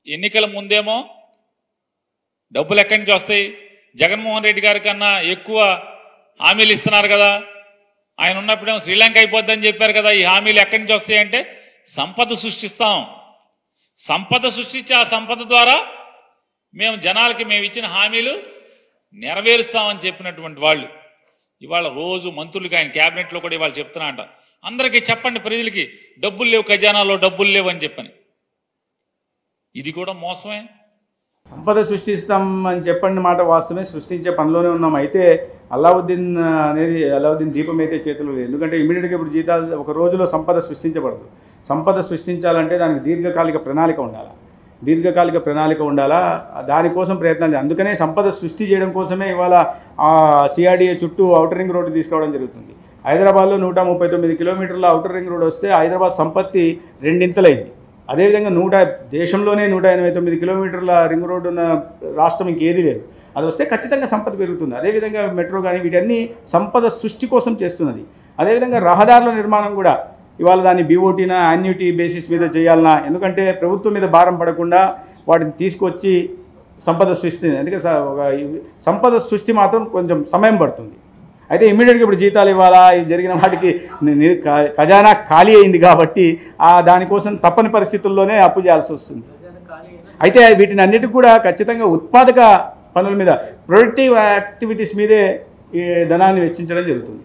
ఎన్నికల ముందేమో డబ్బులు ఎక్కడి నుంచి వస్తాయి, జగన్మోహన్ రెడ్డి గారి కన్నా ఎక్కువ హామీలు ఇస్తున్నారు కదా, ఆయన ఉన్నప్పుడేమో శ్రీలంక అయిపోద్దని చెప్పారు కదా, ఈ హామీలు ఎక్కడి నుంచి వస్తాయంటే సంపద సృష్టిస్తాం, సంపద సృష్టించి ఆ సంపద ద్వారా మేము జనాలకి మేము ఇచ్చిన హామీలు నెరవేరుస్తామని చెప్పినటువంటి వాళ్ళు ఇవాళ రోజు మంత్రులకి ఆయన క్యాబినెట్లో కూడా ఇవాళ చెప్తున్నా అంట, అందరికీ చెప్పండి ప్రజలకి డబ్బులు లేవు, ఖజానాలో డబ్బులు లేవు అని చెప్పని. ఇది కూడా మోసమే. సంపద సృష్టిస్తాం అని చెప్పండి మాట వాస్తవమే, సృష్టించే పనిలోనే ఉన్నాం. అయితే అల్లావుద్దీన్ దీపం అయితే చేతులు లేదు. ఎందుకంటే ఇమీడియట్గా ఇప్పుడు జీతాలు ఒక రోజులో సంపద సృష్టించబడదు. సంపద సృష్టించాలంటే దానికి దీర్ఘకాలిక ప్రణాళిక ఉండాలా, దానికోసం ప్రయత్నాలు. అందుకనే సంపద సృష్టి చేయడం కోసమే ఇవాళ సిఆర్డీఏ చుట్టూ ఔటర్ రింగ్ రోడ్డు తీసుకోవడం జరుగుతుంది. హైదరాబాద్లో 139 కిలోమీటర్ల ఔటర్ రింగ్ రోడ్ వస్తే హైదరాబాద్ సంపత్తి రెండింతలైంది. అదేవిధంగా దేశంలోనే 189 కిలోమీటర్ల రింగ్ రోడ్డు ఉన్న రాష్ట్రం ఇంకేదీ లేదు. అది వస్తే ఖచ్చితంగా సంపద పెరుగుతుంది. అదేవిధంగా మెట్రో కానీ వీటన్నీ సంపద సృష్టి కోసం చేస్తున్నది. అదేవిధంగా రహదారుల నిర్మాణం కూడా ఇవాళ దాన్ని బీఓటీనా యాన్యుటీ బేసిస్ మీద చేయాలన్నా, ఎందుకంటే ప్రభుత్వం మీద భారం పడకుండా వాటిని తీసుకొచ్చి సంపద సృష్టి, అందుకే సంపద సృష్టి మాత్రం కొంచెం సమయం పడుతుంది. అయితే ఇమ్మీడియట్గా ఇప్పుడు జీతాలు ఇవ్వాలా, జరిగిన వాటికి ఖజానా ఖాళీ అయింది కాబట్టి దానికోసం తప్పని పరిస్థితుల్లోనే అప్పు చేయాల్సి వస్తుంది. అయితే వీటిని అన్నిటికీ కూడా ఖచ్చితంగా ఉత్పాదక పనుల మీద, ప్రొడక్టివ్ యాక్టివిటీస్ మీదే ఈ ధనాన్ని వెచ్చించడం జరుగుతుంది.